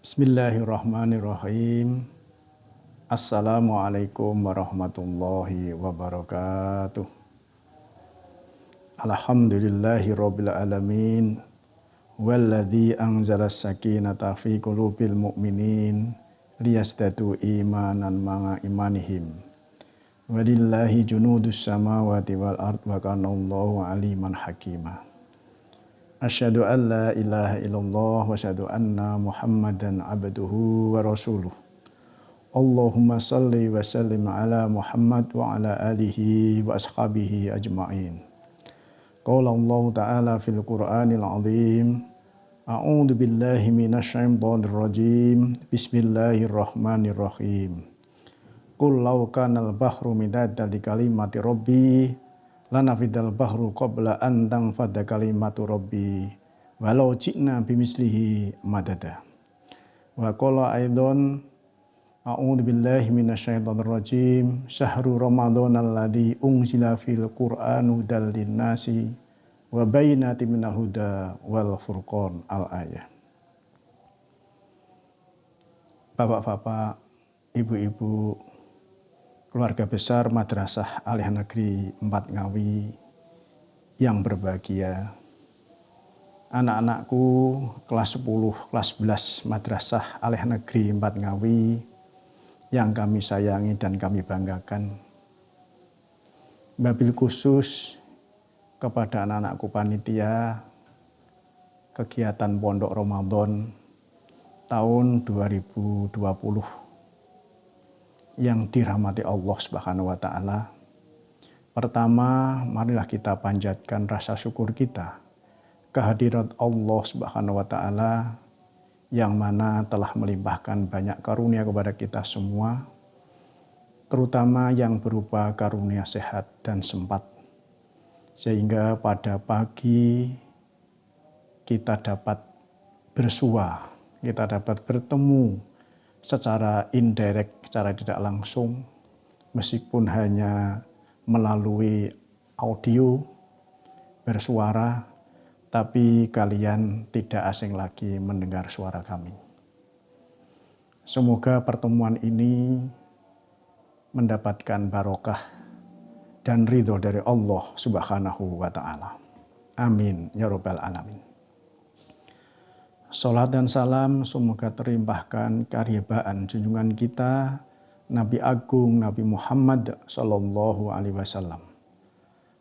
Bismillahirrahmanirrahim. Assalamualaikum warahmatullahi wabarakatuh. Alhamdulillahirabbil alamin. Walladzi anzalas sakinata fi qulubil mu'minin liyazdadu imanan ma'a imanihim. Walillahi junudus samawati wal ard wa kana Allahu aliman hakima. Asyhadu an la ilaha illallah wa asyhadu anna Muhammadan abduhu wa rasuluh. Allahumma salli wa sallim ala Muhammad wa ala alihi wa ashabihi ajma'in. Qala Allah ta'ala fil Qur'anil azim. A'udzu billahi minasy syaithanir rajim. Bismillahirrahmanirrahim. Qul law kanal bahru midadan li kalimati rabbi lanafidal bahru qabla an tanfada kalimatu rabbi walau ji'na bimislihi madada. Wa qala aidan a'udzu billahi minasyaitonir rajim. Syahrul ramadhanal ladzi unzila fil qur'ani hudal linnasi wa bayyinatin minal huda wal furqan. Al-ayah. Bapak-bapak, ibu-ibu, keluarga besar Madrasah Aliyah Negeri 4 Ngawi yang berbahagia, anak-anakku kelas 10, kelas 11 Madrasah Aliyah Negeri 4 Ngawi yang kami sayangi dan kami banggakan. Wabil khusus kepada anak-anakku panitia kegiatan Pondok Ramadan tahun 2020 yang dirahmati Allah Subhanahu wa taala. Pertama, marilah kita panjatkan rasa syukur kita kehadirat Allah Subhanahu wa taala yang mana telah melimpahkan banyak karunia kepada kita semua, terutama yang berupa karunia sehat dan sempat. Sehingga pada pagi kita dapat bersua, kita dapat bertemu secara indirect, secara tidak langsung, meskipun hanya melalui audio bersuara, tapi kalian tidak asing lagi mendengar suara kami. Semoga pertemuan ini mendapatkan barokah dan ridho dari Allah Subhanahu wa ta'ala. Amin ya rabbal alamin. Salat dan salam semoga terimpahkan karyabaan junjungan kita Nabi Agung Nabi Muhammad Sallallahu Alaihi Wasallam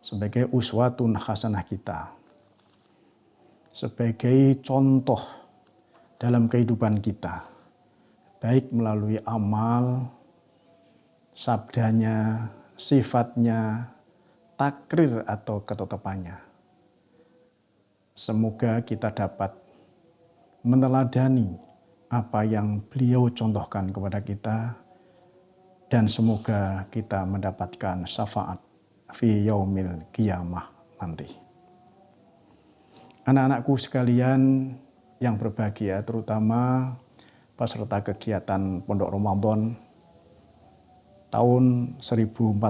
sebagai uswatun hasanah kita, sebagai contoh dalam kehidupan kita, baik melalui amal, sabdanya, sifatnya, takrir atau ketetapannya. Semoga kita dapat meneladani apa yang beliau contohkan kepada kita, dan semoga kita mendapatkan syafaat fi yaumil qiyamah nanti. Anak-anakku sekalian yang berbahagia, terutama peserta kegiatan Pondok Ramadan tahun 1441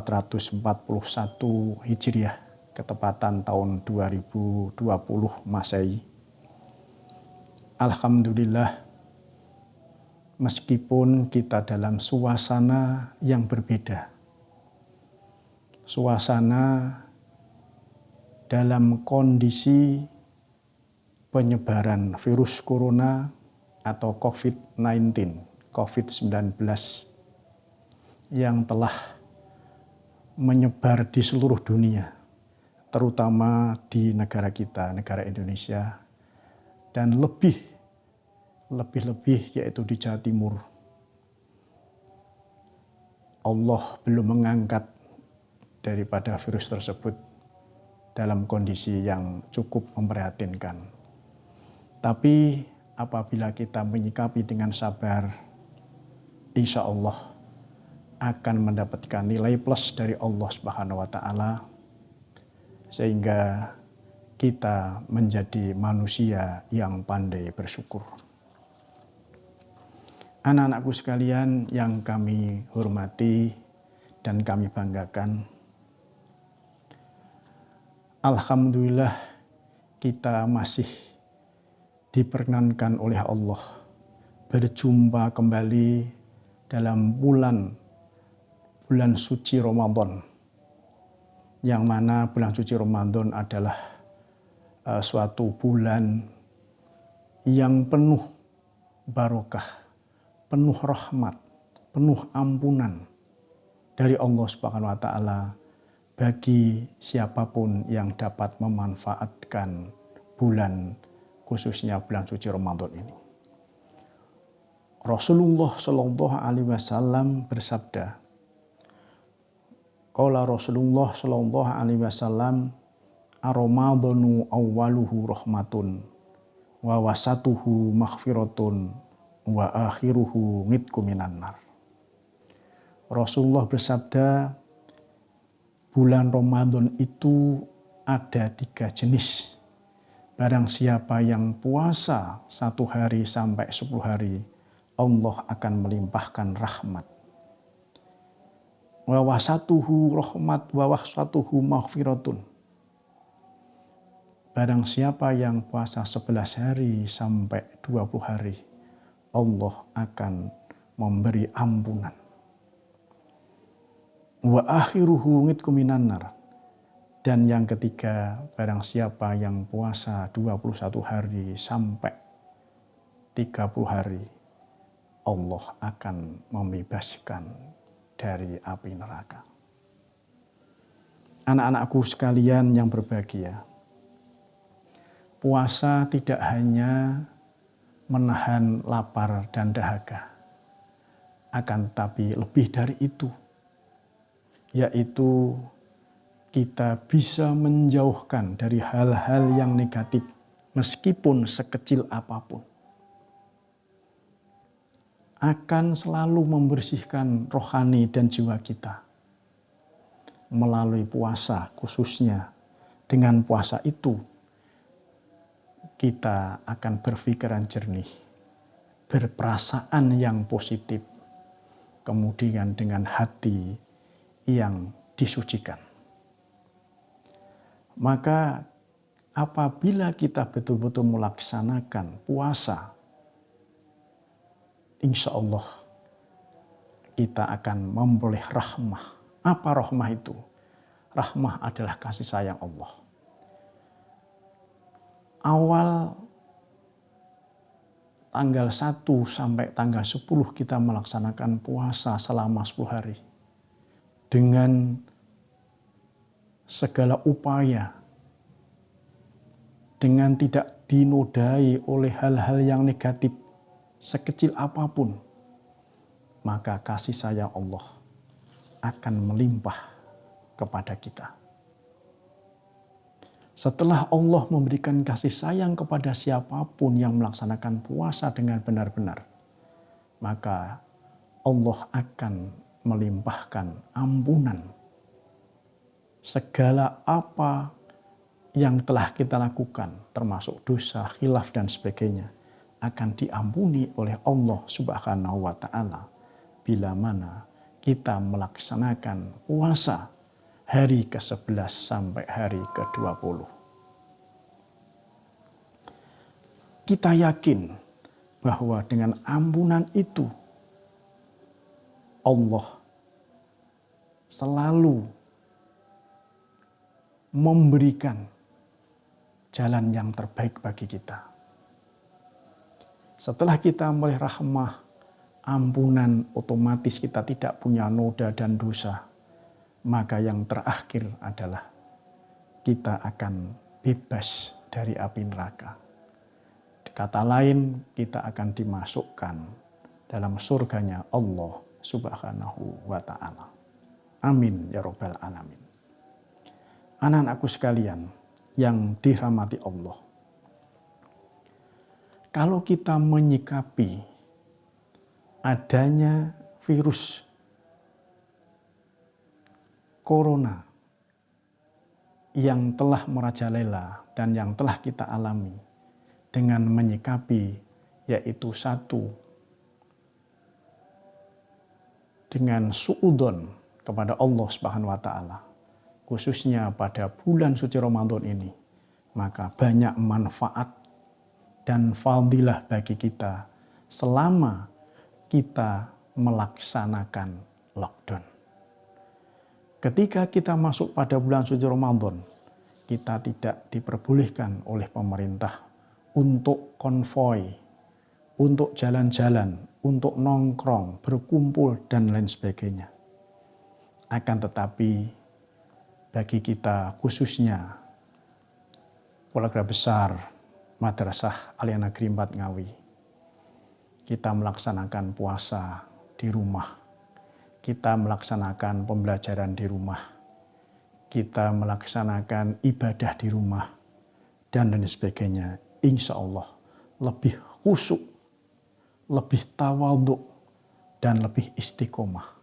Hijriah, ketepatan tahun 2020 Masehi. Alhamdulillah, meskipun kita dalam suasana yang berbeda, suasana dalam kondisi penyebaran virus corona atau COVID-19 yang telah menyebar di seluruh dunia, terutama di negara kita, negara Indonesia, dan lebih yaitu di Jawa Timur. Allah belum mengangkat daripada virus tersebut dalam kondisi yang cukup memprihatinkan. Tapi apabila kita menyikapi dengan sabar, insya Allah akan mendapatkan nilai plus dari Allah Subhanahu wa ta'ala, sehingga kita menjadi manusia yang pandai bersyukur. Anak-anakku sekalian yang kami hormati dan kami banggakan, alhamdulillah kita masih diperkenankan oleh Allah berjumpa kembali dalam bulan suci Ramadan, yang mana bulan suci Ramadan adalah suatu bulan yang penuh barokah, penuh rahmat, penuh ampunan dari Allah Subhanahu wa taala bagi siapapun yang dapat memanfaatkan bulan, khususnya bulan suci Ramadan ini. Rasulullah Shallallahu Alaihi Wasallam bersabda, qala Rasulullah Shallallahu Alaihi Wasallam, ar-Ramadhanu awwaluhu rahmatun wa wasatuhu maghfiratun wa akhiruhu ngitku minan nar. Rasulullah bersabda, bulan Ramadan itu ada 3 jenis. Barang siapa yang puasa 1 hari sampai 10 hari, Allah akan melimpahkan rahmat. Wa wasatuhu rahmat wa wasatuhu maghfiratun. Barang siapa yang puasa 11 hari sampai 20 hari, Allah akan memberi ampunan. Wa akhiruhu ngitku minan nar. Dan yang ketiga, barang siapa yang puasa 21 hari sampai 30 hari, Allah akan membebaskan dari api neraka. Anak-anakku sekalian yang berbahagia, puasa tidak hanya menahan lapar dan dahaga, akan tetapi lebih dari itu, yaitu kita bisa menjauhkan dari hal-hal yang negatif meskipun sekecil apapun. Akan selalu membersihkan rohani dan jiwa kita. Melalui puasa khususnya, dengan puasa itu kita akan berpikiran jernih, berperasaan yang positif, kemudian dengan hati yang disucikan. Maka apabila kita betul-betul melaksanakan puasa, insya Allah kita akan memperoleh rahmah. Apa rahmah itu? Rahmah adalah kasih sayang Allah. Awal tanggal 1 sampai tanggal 10 kita melaksanakan puasa selama 10 hari. Dengan segala upaya, dengan tidak dinodai oleh hal-hal yang negatif, sekecil apapun, maka kasih sayang Allah akan melimpah kepada kita. Setelah Allah memberikan kasih sayang kepada siapapun yang melaksanakan puasa dengan benar-benar, maka Allah akan melimpahkan ampunan. Segala apa yang telah kita lakukan, termasuk dosa, khilaf, dan sebagainya, akan diampuni oleh Allah Subhanahu wa Ta'ala bila mana kita melaksanakan puasa hari ke-11 sampai hari ke-20. Kita yakin bahwa dengan ampunan itu Allah selalu memberikan jalan yang terbaik bagi kita. Setelah kita meraih rahmah, ampunan, otomatis kita tidak punya noda dan dosa. Maka yang terakhir adalah kita akan bebas dari api neraka. Kata lain, kita akan dimasukkan dalam surganya Allah Subhanahu wa Ta'ala. Amin ya Rabbal Alamin. Anak-anakku sekalian yang dirahmati Allah, kalau kita menyikapi adanya virus corona yang telah merajalela dan yang telah kita alami dengan menyikapi, yaitu satu, dengan suudzon kepada Allah Subhanahu wa Ta'ala, khususnya pada bulan suci Ramadan ini, maka banyak manfaat dan fadilah bagi kita selama kita melaksanakan lockdown. Ketika kita masuk pada bulan suci Ramadan, kita tidak diperbolehkan oleh pemerintah untuk konvoi, untuk jalan-jalan, untuk nongkrong, berkumpul, dan lain sebagainya. Akan tetapi, bagi kita khususnya keluarga besar Madrasah Aliyah Negeri 4 Ngawi, kita melaksanakan puasa di rumah, kita melaksanakan pembelajaran di rumah, kita melaksanakan ibadah di rumah, dan lain sebagainya. Insya Allah lebih khusyuk, lebih tawadhu, dan lebih istiqomah.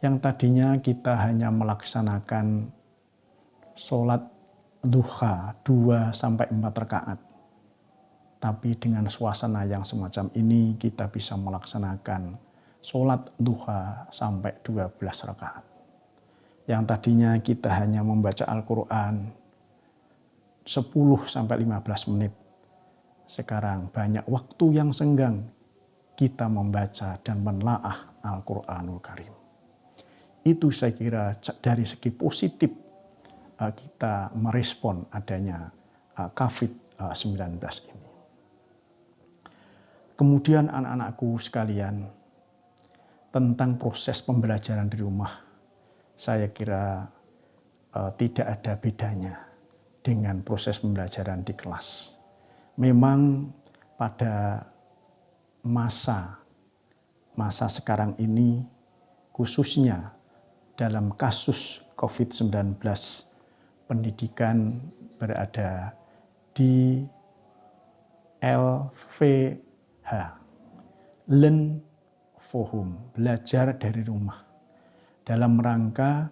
Yang tadinya kita hanya melaksanakan sholat duha 2-4 rakaat. Tapi dengan suasana yang semacam ini kita bisa melaksanakan sholat duha sampai 12 rakaat. Yang tadinya kita hanya membaca Al-Quran 10-15 menit. Sekarang banyak waktu yang senggang kita membaca dan menelaah Al-Quranul Karim. Itu saya kira dari segi positif kita merespon adanya COVID-19 ini. Kemudian anak-anakku sekalian, tentang proses pembelajaran di rumah, saya kira tidak ada bedanya dengan proses pembelajaran di kelas. Memang pada masa sekarang ini, khususnya dalam kasus COVID-19, pendidikan berada di LVH, Learn for Home, belajar dari rumah. Dalam rangka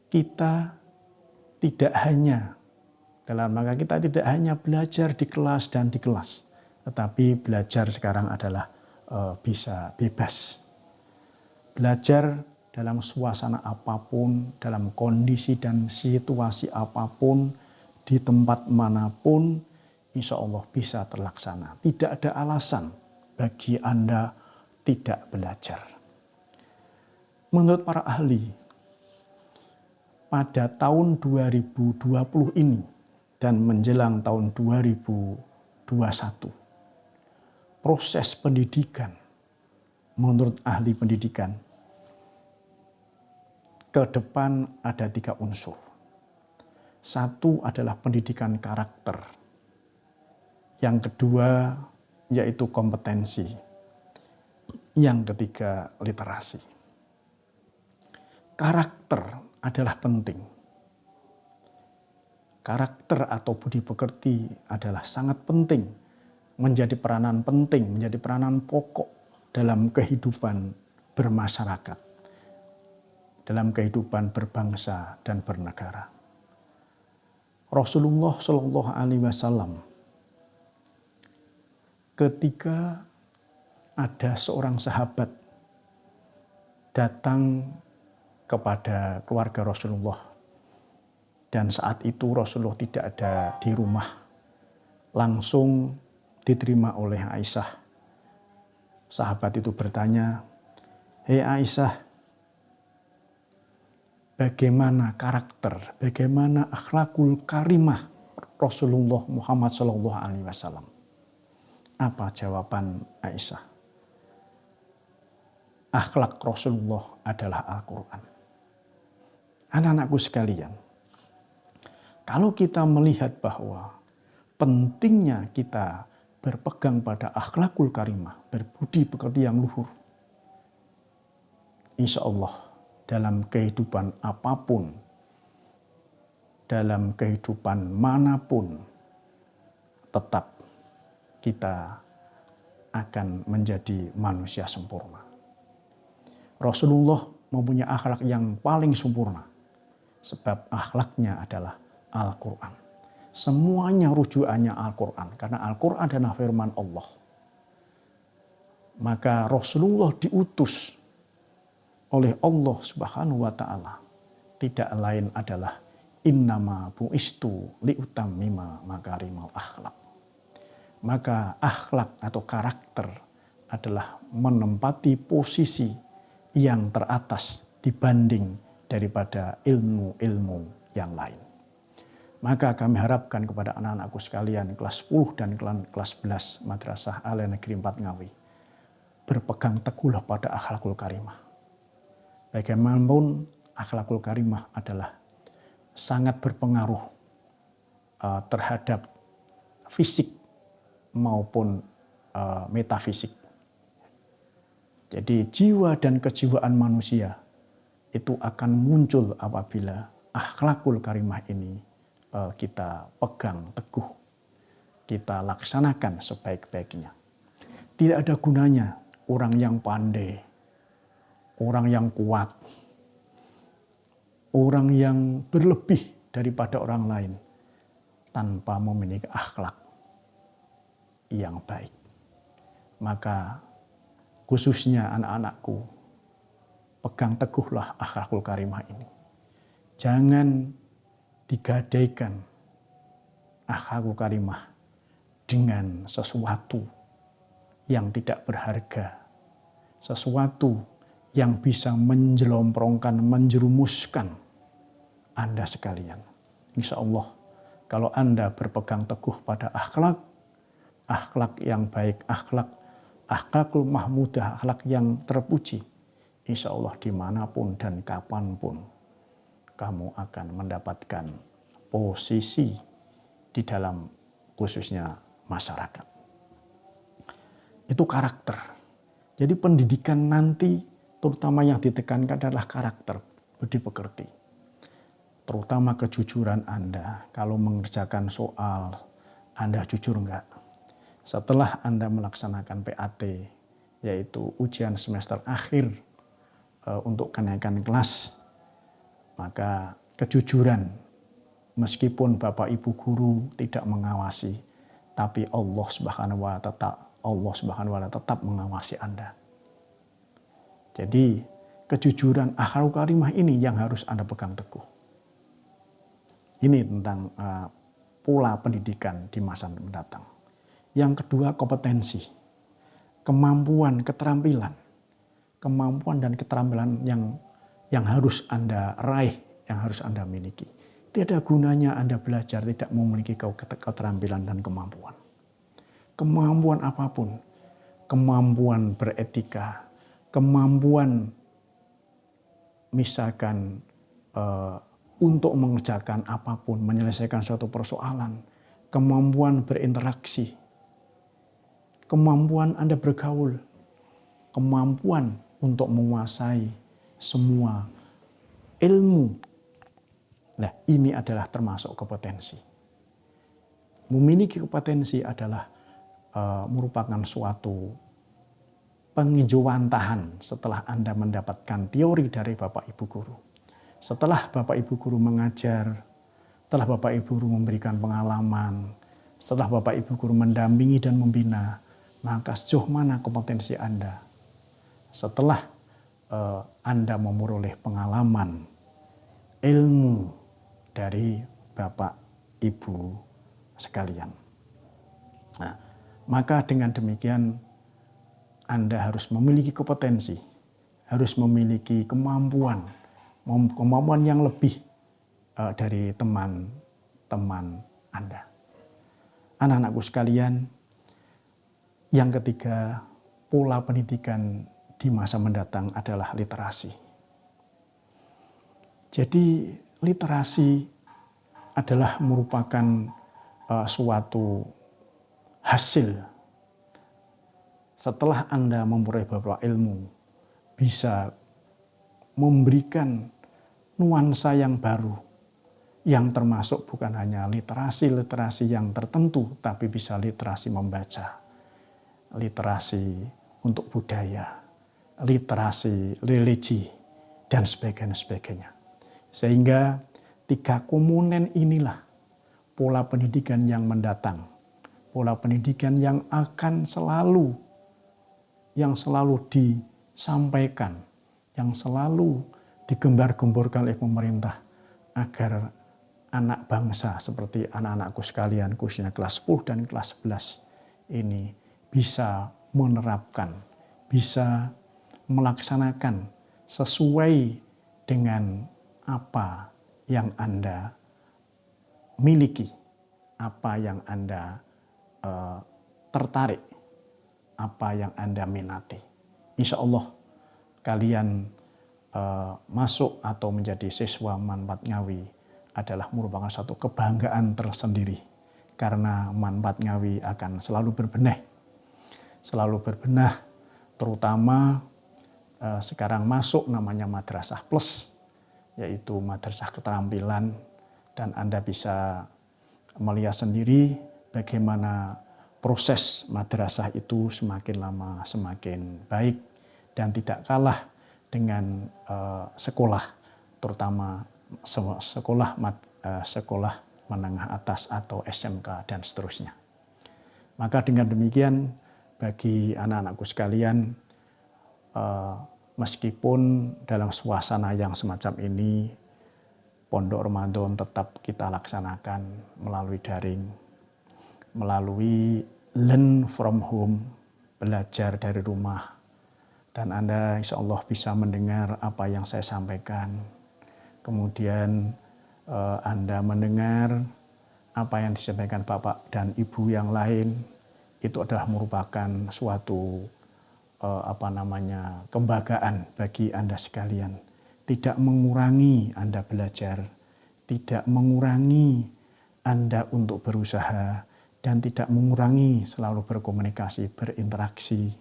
kita tidak hanya belajar di kelas dan di kelas, tetapi belajar sekarang adalah bisa bebas. Belajar dalam suasana apapun, dalam kondisi dan situasi apapun, di tempat manapun, insya Allah bisa terlaksana. Tidak ada alasan bagi Anda tidak belajar. Menurut para ahli, pada tahun 2020 ini dan menjelang tahun 2021, proses pendidikan menurut ahli pendidikan ke depan ada 3 unsur. Satu adalah pendidikan karakter. Yang kedua yaitu kompetensi. Yang ketiga literasi. Karakter adalah penting. Karakter atau budi pekerti adalah sangat penting, menjadi peranan penting, menjadi peranan pokok dalam kehidupan bermasyarakat, dalam kehidupan berbangsa dan bernegara. Rasulullah Shallallahu Alaihi Wasallam ketika ada seorang sahabat datang kepada keluarga Rasulullah dan saat itu Rasulullah tidak ada di rumah, langsung diterima oleh Aisyah. Sahabat itu bertanya, "Hei Aisyah, bagaimana karakter, bagaimana akhlakul karimah Rasulullah Muhammad SAW?" Apa jawaban Aisyah? Akhlak Rasulullah adalah Al-Quran. Anak-anakku sekalian, kalau kita melihat bahwa pentingnya kita berpegang pada akhlakul karimah, berbudi pekerti yang luhur, insya Allah dalam kehidupan apapun, dalam kehidupan manapun, tetap kita akan menjadi manusia sempurna. Rasulullah mempunyai akhlak yang paling sempurna, sebab akhlaknya adalah Al-Quran. Semuanya rujukannya Al-Quran, karena Al-Quran adalah firman Allah. Maka Rasulullah diutus oleh Allah Subhanahu wa Ta'ala, tidak lain adalah innama bu'istu liutammima makarimal akhlak. maka akhlak atau karakter adalah menempati posisi yang teratas dibanding daripada ilmu-ilmu yang lain. Maka kami harapkan kepada anak-anakku sekalian kelas 10 dan kelas 11 Madrasah Aliyah Negeri 4 Ngawi, berpegang teguhlah pada akhlakul karimah. Bagaimanapun akhlakul karimah adalah sangat berpengaruh terhadap fisik maupun metafisik. Jadi jiwa dan kejiwaan manusia itu akan muncul apabila akhlakul karimah ini kita pegang teguh, kita laksanakan sebaik-baiknya. Tidak ada gunanya orang yang pandai, orang yang kuat, orang yang berlebih daripada orang lain tanpa memiliki akhlak yang baik. Maka khususnya anak-anakku, pegang teguhlah akhlakul karimah ini. Jangan digadaikan akhlakul karimah dengan sesuatu yang tidak berharga, sesuatu yang bisa menjelomprongkan, menjerumuskan Anda sekalian. Insya Allah, kalau Anda berpegang teguh pada akhlak yang baik, akhlakul mahmudah, akhlak yang terpuji, insya Allah dimanapun dan kapanpun kamu akan mendapatkan posisi di dalam khususnya masyarakat. Itu karakter. Jadi pendidikan nanti terutama yang ditekankan adalah karakter, budi pekerti. Terutama kejujuran Anda. Kalau mengerjakan soal, Anda jujur enggak? Setelah Anda melaksanakan PAT, yaitu ujian semester akhir untuk kenaikan kelas, maka kejujuran, meskipun Bapak Ibu guru tidak mengawasi, tapi Allah Subhanahu wa Ta'ala tetap mengawasi Anda. Jadi kejujuran akhlakul karimah ini yang harus Anda pegang teguh. Ini tentang pola pendidikan di masa mendatang. Yang kedua, kompetensi, kemampuan, keterampilan. Kemampuan dan keterampilan yang harus Anda raih, yang harus Anda miliki. Tidak gunanya Anda belajar tidak memiliki keterampilan dan kemampuan. Kemampuan apapun, kemampuan beretika, kemampuan misalkan untuk mengerjakan apapun, menyelesaikan suatu persoalan, kemampuan berinteraksi, kemampuan Anda bergaul, kemampuan untuk menguasai semua ilmu. Nah, ini adalah termasuk kompetensi. Memiliki kompetensi adalah merupakan suatu penginjauantahan setelah Anda mendapatkan teori dari Bapak Ibu guru. Setelah Bapak Ibu guru mengajar, setelah Bapak Ibu guru memberikan pengalaman, setelah Bapak Ibu guru mendampingi dan membina, maka sejauh mana kompetensi Anda? Setelah Anda memperoleh pengalaman, ilmu dari Bapak Ibu sekalian. Nah, maka dengan demikian Anda harus memiliki kompetensi, harus memiliki kemampuan yang lebih dari teman-teman Anda. Anak-anakku sekalian, yang ketiga, pola pendidikan di masa mendatang adalah literasi. Jadi literasi adalah merupakan suatu hasil setelah Anda memperoleh beberapa ilmu, bisa memberikan nuansa yang baru, yang termasuk bukan hanya literasi yang tertentu, tapi bisa literasi membaca, literasi untuk budaya, literasi religi, dan sebagainya. Sehingga 3 komponen inilah pola pendidikan yang mendatang, pola pendidikan yang akan selalu disampaikan, yang selalu digembar-gemborkan oleh pemerintah agar anak bangsa seperti anak-anakku sekalian, khususnya kelas 10 dan kelas 11, ini bisa menerapkan, bisa melaksanakan sesuai dengan apa yang Anda miliki, apa yang Anda tertarik, apa yang Anda minati. Insya Allah kalian masuk atau menjadi siswa Manfaat Ngawi adalah merupakan satu kebanggaan tersendiri. Karena Manfaat Ngawi akan selalu berbenah, terutama sekarang masuk namanya Madrasah Plus, yaitu madrasah keterampilan, dan Anda bisa melihat sendiri bagaimana proses madrasah itu semakin lama semakin baik dan tidak kalah dengan sekolah, terutama sekolah menengah atas atau SMK dan seterusnya. Maka dengan demikian bagi anak-anakku sekalian, meskipun dalam suasana yang semacam ini, Pondok Ramadan tetap kita laksanakan melalui daring, melalui learn from home, belajar dari rumah. Dan Anda insya Allah bisa mendengar apa yang saya sampaikan. Kemudian Anda mendengar apa yang disampaikan Bapak dan Ibu yang lain. Itu adalah merupakan suatu kebanggaan bagi Anda sekalian. Tidak mengurangi Anda belajar, tidak mengurangi Anda untuk berusaha, dan tidak mengurangi selalu berkomunikasi, berinteraksi,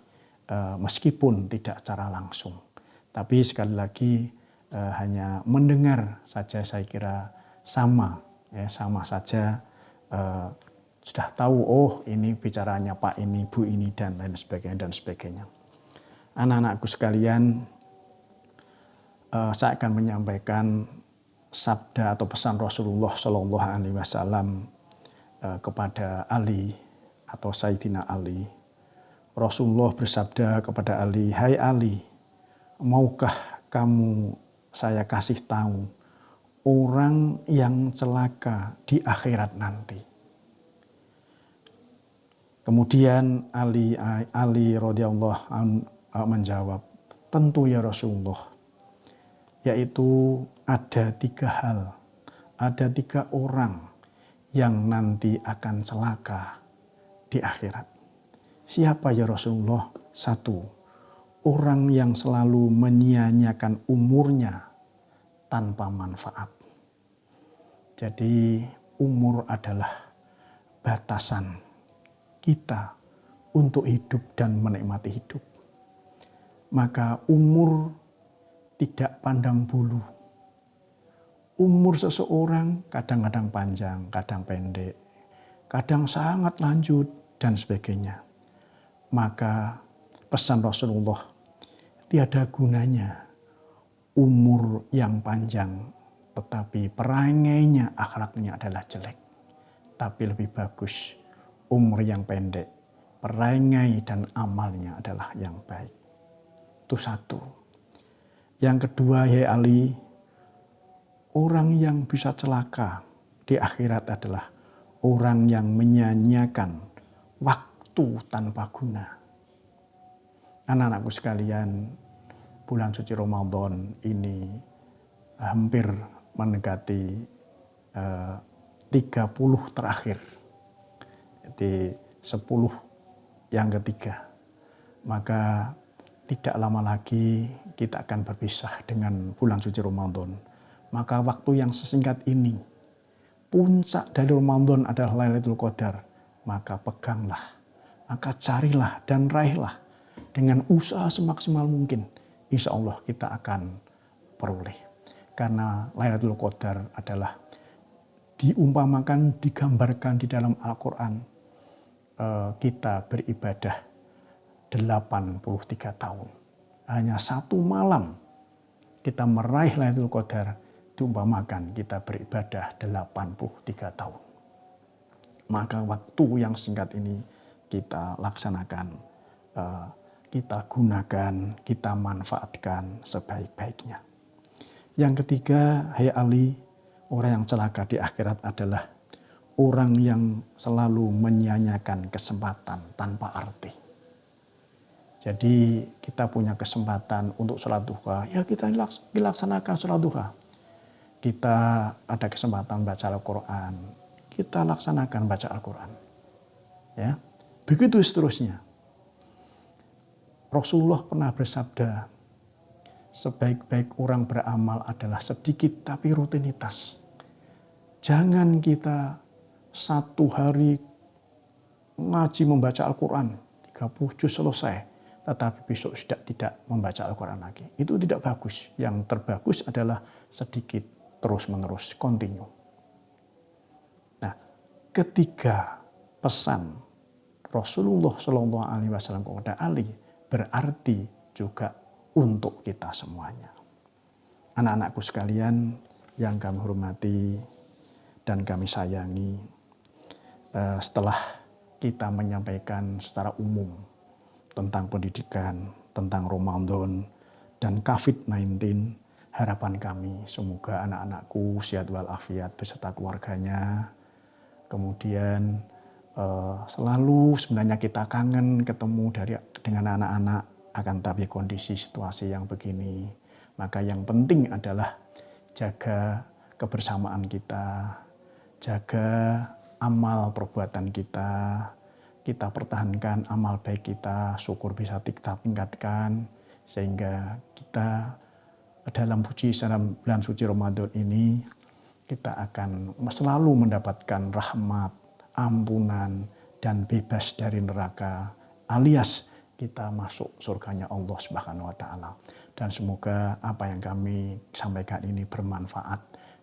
meskipun tidak secara langsung. Tapi sekali lagi hanya mendengar saja saya kira sama saja, sudah tahu, oh ini bicaranya Pak ini, Bu ini, dan lain sebagainya. Anak-anakku sekalian, saya akan menyampaikan sabda atau pesan Rasulullah Shallallahu Alaihi Wasallam kepada Ali atau Sayyidina Ali. Rasulullah bersabda kepada Ali, "Hai Ali, maukah kamu saya kasih tahu orang yang celaka di akhirat nanti?" Kemudian Ali radhiyallahu anhu menjawab, "Tentu ya Rasulullah, yaitu ada 3 hal, ada 3 orang yang nanti akan celaka di akhirat." Siapa ya Rasulullah? 1, orang yang selalu menyia-nyiakan umurnya tanpa manfaat. Jadi umur adalah batasan kita untuk hidup dan menikmati hidup. Maka umur tidak pandang bulu. Umur seseorang kadang-kadang panjang, kadang pendek, kadang sangat lanjut, dan sebagainya. Maka pesan Rasulullah, tiada gunanya umur yang panjang, tetapi perangainya, akhlaknya adalah jelek. Tapi lebih bagus umur yang pendek, perangai dan amalnya adalah yang baik. Itu 1. Yang kedua, ya Ali, orang yang bisa celaka di akhirat adalah orang yang menyia-nyiakan waktu tanpa guna. Anak-anakku sekalian, bulan suci Ramadan ini hampir mendekati 30 terakhir. Di 10 yang ketiga. Maka tidak lama lagi kita akan berpisah dengan bulan suci Ramadan. Maka waktu yang sesingkat ini, puncak dari Ramadan adalah Lailatul Qadar. Maka peganglah, maka carilah dan raihlah dengan usaha semaksimal mungkin. Insya Allah kita akan peroleh. Karena Lailatul Qadar adalah diumpamakan, digambarkan di dalam Al-Quran. Kita beribadah 83 tahun. Hanya 1 malam kita meraih Lailatul Qadar, diumpamakan kita beribadah 83 tahun. Maka waktu yang singkat ini kita laksanakan, kita gunakan, kita manfaatkan sebaik-baiknya. Yang ketiga, hai Ali, orang yang celaka di akhirat adalah orang yang selalu menyia-nyiakan kesempatan tanpa arti. Jadi kita punya kesempatan untuk sholat duha, ya kita laksanakan sholat duha. Kita ada kesempatan baca Al-Quran, kita laksanakan baca Al-Quran. Ya, begitu seterusnya. Rasulullah pernah bersabda, sebaik-baik orang beramal adalah sedikit tapi rutinitas. Jangan kita satu hari ngaji membaca Al-Quran, 30 juz selesai, tetapi besok sudah tidak membaca Al-Quran lagi. Itu tidak bagus. Yang terbagus adalah sedikit terus-menerus, continue. Nah, ketiga pesan Rasulullah SAW kepada Ali berarti juga untuk kita semuanya. Anak-anakku sekalian yang kami hormati dan kami sayangi, setelah kita menyampaikan secara umum tentang pendidikan, tentang Ramadan, dan COVID-19, harapan kami semoga anak-anakku sehat walafiat beserta keluarganya. Kemudian selalu sebenarnya kita kangen ketemu dengan anak-anak, akan tapi kondisi situasi yang begini. Maka yang penting adalah jaga kebersamaan kita, jaga amal perbuatan kita pertahankan amal baik kita, syukur bisa kita tingkatkan, sehingga kita dalam bulan suci Ramadan ini, kita akan selalu mendapatkan rahmat, ampunan, dan bebas dari neraka, alias kita masuk surganya Allah Subhanahu wa Ta'ala. Dan semoga apa yang kami sampaikan ini bermanfaat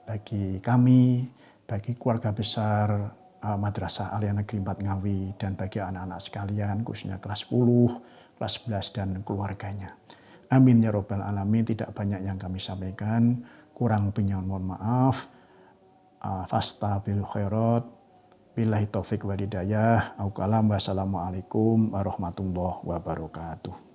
bagi kami, bagi keluarga besar Madrasah Aliyah Negeri 4 Ngawi, dan bagi anak-anak sekalian, khususnya kelas 10, kelas 11, dan keluarganya. Amin ya Rabbal Alamin. Tidak banyak yang kami sampaikan, kurang lebihnya mohon maaf. Fastabil khairat, billahi taufik wa hidayah. Wassalamualaikum warahmatullahi wabarakatuh.